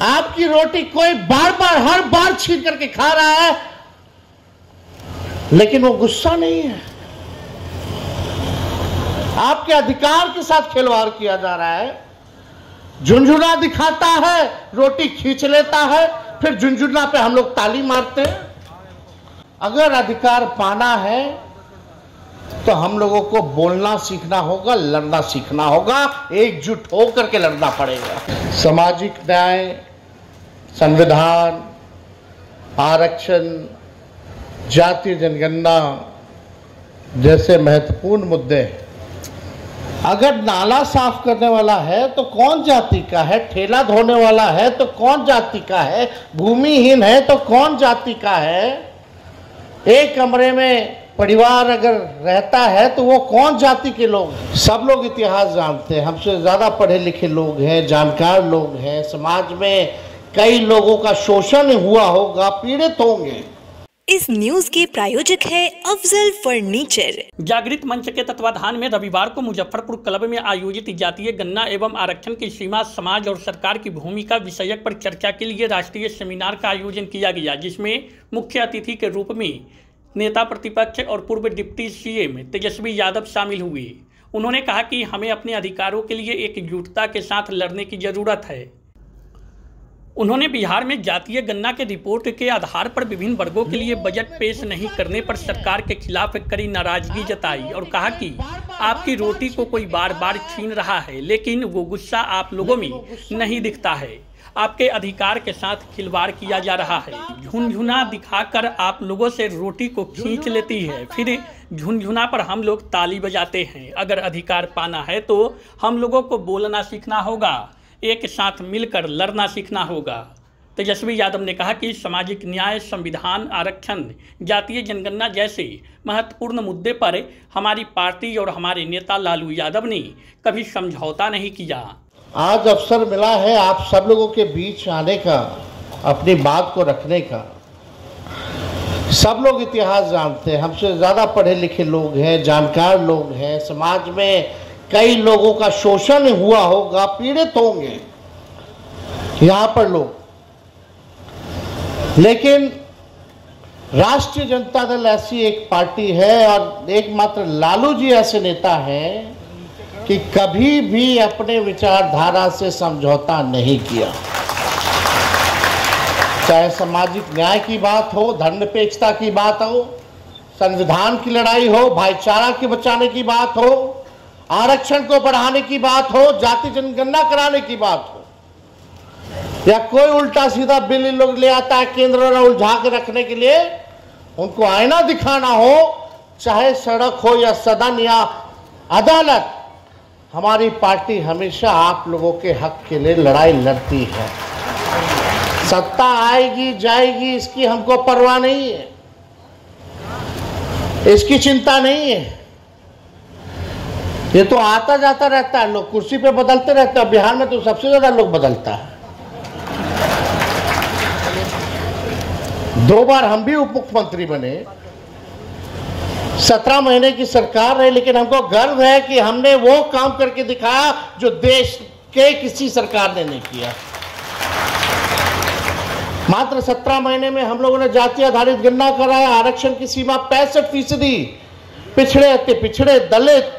आपकी रोटी कोई बार बार हर बार छीन करके खा रहा है, लेकिन वो गुस्सा नहीं है। आपके अधिकार के साथ खिलवाड़ किया जा रहा है। झुनझुना दिखाता है, रोटी खींच लेता है, फिर झुनझुना पे हम लोग ताली मारते हैं। अगर अधिकार पाना है तो हम लोगों को बोलना सीखना होगा, लड़ना सीखना होगा, एकजुट होकर के लड़ना पड़ेगा। सामाजिक न्याय, संविधान, आरक्षण, जातीय जनगणना जैसे महत्वपूर्ण मुद्दे हैं। अगर नाला साफ करने वाला है तो कौन जाति का है, ठेला धोने वाला है तो कौन जाति का है, भूमिहीन है तो कौन जाति का है, एक कमरे में परिवार अगर रहता है तो वो कौन जाति के लोग हैं। सब लोग इतिहास जानते हैं, हमसे ज्यादा पढ़े लिखे लोग हैं, जानकार लोग हैं। समाज में कई लोगों का शोषण हुआ होगा, पीड़ित होंगे। इस न्यूज के प्रायोजक है अफजल फर्नीचर। जागृत मंच के तत्वाधान में रविवार को मुजफ्फरपुर क्लब में आयोजित जातीय गणना एवं आरक्षण की सीमा, समाज और सरकार की भूमिका विषयक पर चर्चा के लिए राष्ट्रीय सेमिनार का आयोजन किया गया, जिसमें मुख्य अतिथि के रूप में नेता प्रतिपक्ष और पूर्व डिप्टी सीएम तेजस्वी यादव शामिल हुए। उन्होंने कहा कि हमें अपने अधिकारों के लिए एकजुटता के साथ लड़ने की जरूरत है। उन्होंने बिहार में जातीय गणना के रिपोर्ट के आधार पर विभिन्न वर्गों के लिए बजट पेश नहीं करने पर सरकार के खिलाफ कड़ी नाराजगी जताई और कहा कि आपकी रोटी को कोई बार बार छीन रहा है, लेकिन वो गुस्सा आप लोगों में नहीं दिखता है। आपके अधिकार के साथ खिलवाड़ किया जा रहा है। झुनझुना दिखाकर आप लोगों से रोटी को खींच लेती है, फिर झुनझुना पर हम लोग ताली बजाते हैं। अगर अधिकार पाना है तो हम लोगों को बोलना सीखना होगा, एक साथ मिलकर लड़ना सीखना होगा। तेजस्वी यादव ने कहा कि सामाजिक न्याय, संविधान, आरक्षण, जातीय जनगणना जैसे महत्वपूर्ण मुद्दे पर हमारी पार्टी और हमारे नेता लालू यादव ने कभी समझौता नहीं किया। आज अवसर मिला है आप सब लोगों के बीच आने का, अपनी बात को रखने का। सब लोग इतिहास जानते हैं, हमसे ज़्यादा पढ़े लिखे लोग हैं, जानकार लोग हैं। समाज में कई लोगों का शोषण हुआ होगा, पीड़ित होंगे यहाँ पर लोग। लेकिन राष्ट्रीय जनता दल ऐसी एक पार्टी है और एकमात्र लालू जी ऐसे नेता हैं कि कभी भी अपने विचारधारा से समझौता नहीं किया। चाहे सामाजिक न्याय की बात हो, धर्मनिरपेक्षता की बात हो, संविधान की लड़ाई हो, भाईचारा के बचाने की बात हो, आरक्षण को बढ़ाने की बात हो, जाति जनगणना कराने की बात हो, या कोई उल्टा सीधा बिल लोग ले आता है केंद्र में उलझा के रखने के लिए, उनको आईना दिखाना हो, चाहे सड़क हो या सदन या अदालत, हमारी पार्टी हमेशा आप लोगों के हक के लिए लड़ाई लड़ती है। सत्ता आएगी जाएगी इसकी हमको परवाह नहीं है, इसकी चिंता नहीं है। ये तो आता जाता रहता है, लोग कुर्सी पे बदलते रहते हैं। बिहार में तो सबसे ज्यादा लोग बदलता है। 2 बार हम भी उप मुख्यमंत्री बने, 17 महीने की सरकार रही, लेकिन हमको गर्व है कि हमने वो काम करके दिखाया जो देश के किसी सरकार ने नहीं किया। मात्र 17 महीने में हम लोगों ने जाति आधारित गणना कराया, आरक्षण की सीमा 65%, पिछड़े अति पिछड़े, दलित,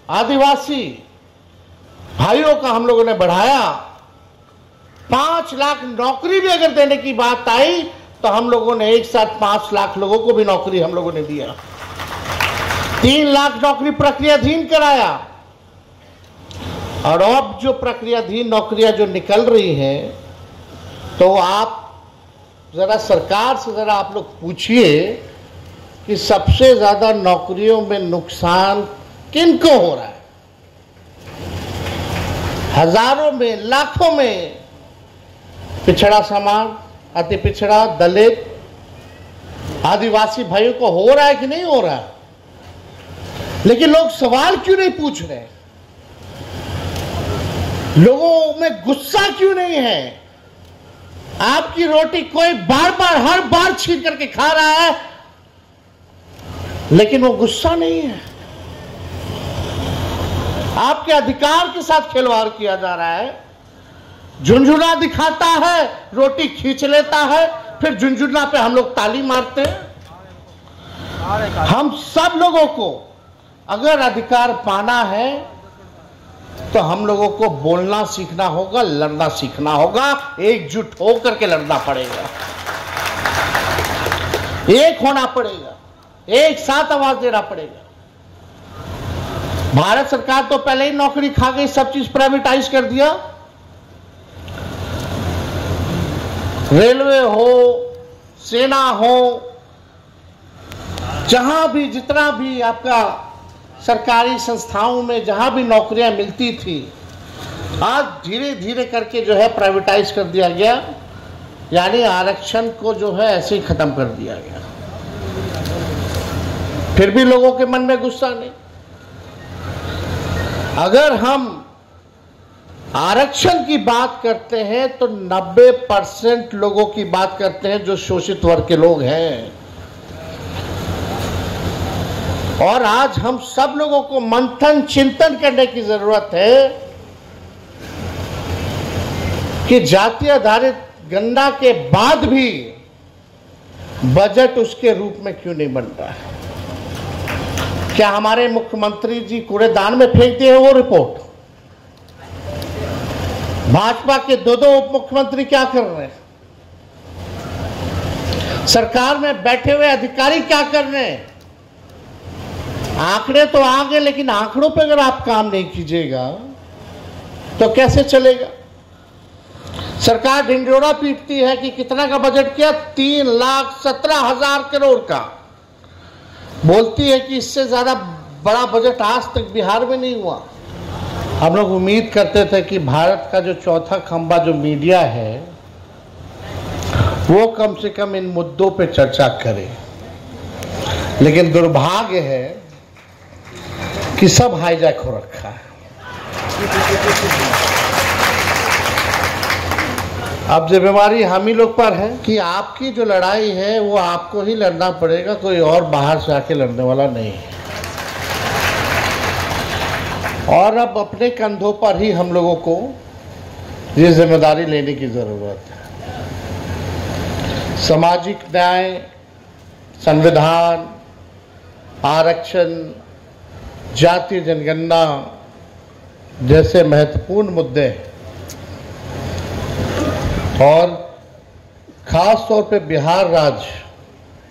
आदिवासी भाइयों का हम लोगों ने बढ़ाया। 5 लाख नौकरी भी अगर देने की बात आई तो हम लोगों ने एक साथ 5 लाख लोगों को भी नौकरी हम लोगों ने दिया। 3 लाख नौकरी प्रक्रियाधीन कराया। और अब जो प्रक्रियाधीन नौकरियां जो निकल रही हैं, तो आप जरा सरकार से जरा आप लोग पूछिए कि सबसे ज्यादा नौकरियों में नुकसान किनको हो रहा है। हजारों में, लाखों में पिछड़ा समाज, अति पिछड़ा, दलित, आदिवासी भाइयों को हो रहा है कि नहीं हो रहा है। लेकिन लोग सवाल क्यों नहीं पूछ रहे, लोगों में गुस्सा क्यों नहीं है। आपकी रोटी कोई बार बार हर बार छीन करके खा रहा है, लेकिन वो गुस्सा नहीं है। आपके अधिकार के साथ खिलवाड़ किया जा रहा है। झुनझुना दिखाता है, रोटी खींच लेता है, फिर झुनझुना पे हम लोग ताली मारते हैं। हम सब लोगों को अगर अधिकार पाना है तो हम लोगों को बोलना सीखना होगा, लड़ना सीखना होगा, एकजुट होकर के लड़ना पड़ेगा, एक होना पड़ेगा, एक साथ आवाज देना पड़ेगा। भारत सरकार तो पहले ही नौकरी खा गई, सब चीज प्राइवेटाइज कर दिया। रेलवे हो, सेना हो, जहां भी जितना भी आपका सरकारी संस्थाओं में जहां भी नौकरियां मिलती थी, आज धीरे धीरे करके जो है प्राइवेटाइज कर दिया गया, यानी आरक्षण को जो है ऐसे ही खत्म कर दिया गया। फिर भी लोगों के मन में गुस्सा नहीं। अगर हम आरक्षण की बात करते हैं तो 90% लोगों की बात करते हैं जो शोषित वर्ग के लोग हैं। और आज हम सब लोगों को मंथन चिंतन करने की जरूरत है कि जाति आधारित गणना के बाद भी बजट उसके रूप में क्यों नहीं बन रहा है। क्या हमारे मुख्यमंत्री जी कूड़ेदान में फेंक दिए वो रिपोर्ट? भाजपा के दो उप मुख्यमंत्री क्या कर रहे हैं? सरकार में बैठे हुए अधिकारी क्या कर रहे हैं? आंकड़े तो आ गए, लेकिन आंकड़ों पे अगर आप काम नहीं कीजिएगा तो कैसे चलेगा? सरकार ढिंढोरा पीटती है कि कितना का बजट किया, 3,17,000 करोड़ का। बोलती है कि इससे ज्यादा बड़ा बजट आज तक बिहार में नहीं हुआ। हम लोग उम्मीद करते थे कि भारत का जो चौथा खंभा जो मीडिया है वो कम से कम इन मुद्दों पे चर्चा करे, लेकिन दुर्भाग्य है कि सब हाईजैक हो रखा है। अब जिम्मेवारी हम ही लोग पर है कि आपकी जो लड़ाई है वो आपको ही लड़ना पड़ेगा, कोई और बाहर से आके लड़ने वाला नहीं है। और अब अपने कंधों पर ही हम लोगों को ये जिम्मेदारी लेने की जरूरत है। सामाजिक न्याय, संविधान, आरक्षण, जातीय जनगणना जैसे महत्वपूर्ण मुद्दे और खास तौर पे बिहार राज्य,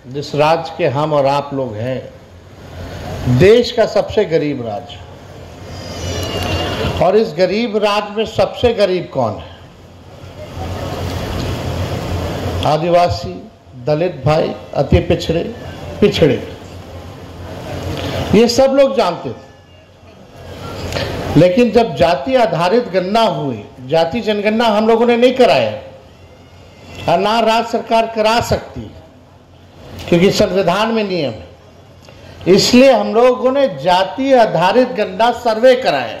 जिस राज्य के हम और आप लोग हैं, देश का सबसे गरीब राज्य, और इस गरीब राज्य में सबसे गरीब कौन है? आदिवासी, दलित भाई, अति पिछड़े, ये सब लोग जानते थे। लेकिन जब जाति आधारित गणना हुई, जाति जनगणना हम लोगों ने नहीं कराया और ना राज्य सरकार करा सकती, क्योंकि संविधान में नियम है। इसलिए हम लोगों ने जाति आधारित गणना सर्वे कराया।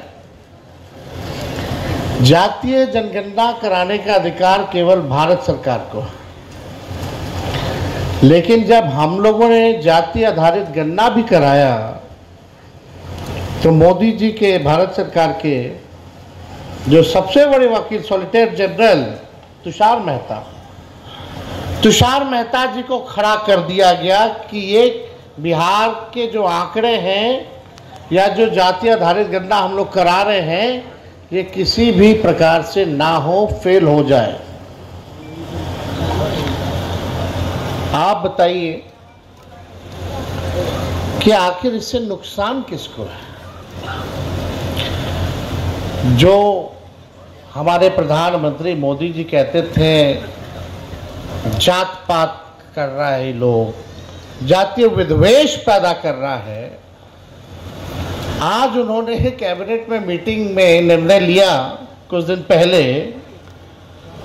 जातीय जनगणना कराने का अधिकार केवल भारत सरकार को है, लेकिन जब हम लोगों ने जाति आधारित गणना भी कराया तो मोदी जी के, भारत सरकार के जो सबसे बड़े वकील सॉलिसिटर जनरल तुषार मेहता जी को खड़ा कर दिया गया कि ये बिहार के जो आंकड़े हैं या जो जाति आधारित गणना हम लोग करा रहे हैं, ये किसी भी प्रकार से ना हो, फेल हो जाए। आप बताइए कि आखिर इससे नुकसान किसको है? जो हमारे प्रधानमंत्री मोदी जी कहते थे जात पात कर रहा है, लोग जातीय विद्वेष पैदा कर रहा है। आज उन्होंने कैबिनेट में मीटिंग में निर्णय लिया कुछ दिन पहले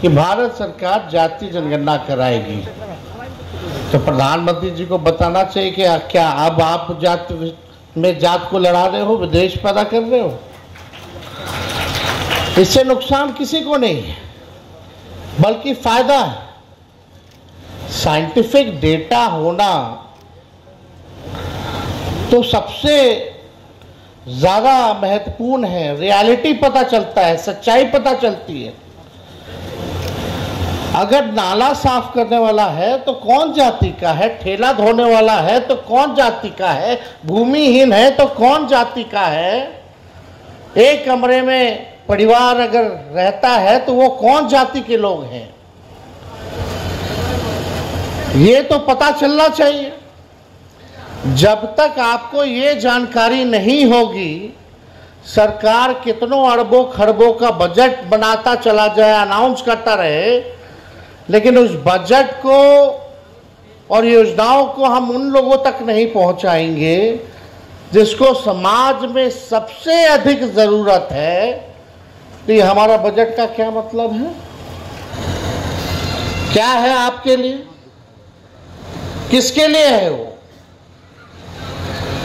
कि भारत सरकार जातीय जनगणना कराएगी। तो प्रधानमंत्री जी को बताना चाहिए कि क्या अब आप जात को लड़ा रहे हो, विद्वेष पैदा कर रहे हो? इससे नुकसान किसी को नहीं है, बल्कि फायदा है। साइंटिफिक डेटा होना तो सबसे ज्यादा महत्वपूर्ण है। रियलिटी पता चलता है, सच्चाई पता चलती है। अगर नाला साफ करने वाला है तो कौन जाति का है, ठेला धोने वाला है तो कौन जाति का है, भूमिहीन है तो कौन जाति का है, एक कमरे में परिवार अगर रहता है तो वो कौन जाति के लोग हैं, ये तो पता चलना चाहिए। जब तक आपको ये जानकारी नहीं होगी, सरकार कितनों अरबों खरबों का बजट बनाता चला जाए, अनाउंस करता रहे, लेकिन उस बजट को और योजनाओं को हम उन लोगों तक नहीं पहुंचाएंगे जिसको समाज में सबसे अधिक जरूरत है, तो ये हमारा बजट का क्या मतलब है? क्या है आपके लिए, किसके लिए है वो?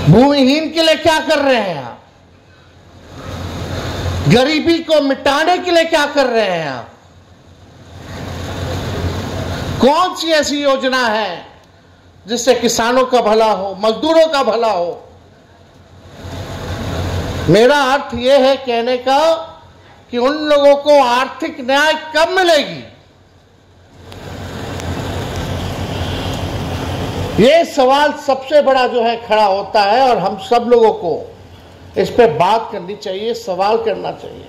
भूमिहीन के लिए क्या कर रहे हैं आप? गरीबी को मिटाने के लिए क्या कर रहे हैं आप? कौन सी ऐसी योजना है जिससे किसानों का भला हो, मजदूरों का भला हो? मेरा अर्थ यह है कहने का कि उन लोगों को आर्थिक न्याय कब मिलेगी, ये सवाल सबसे बड़ा जो है खड़ा होता है, और हम सब लोगों को इस पे बात करनी चाहिए, सवाल करना चाहिए।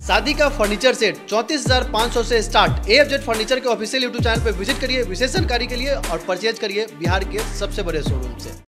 शादी का फर्नीचर सेट 34,500 से स्टार्ट। AFZ फर्नीचर के ऑफिशियल YouTube चैनल पर विजिट करिए विशेष जानकारी के लिए और परचेज करिए बिहार के सबसे बड़े शोरूम से।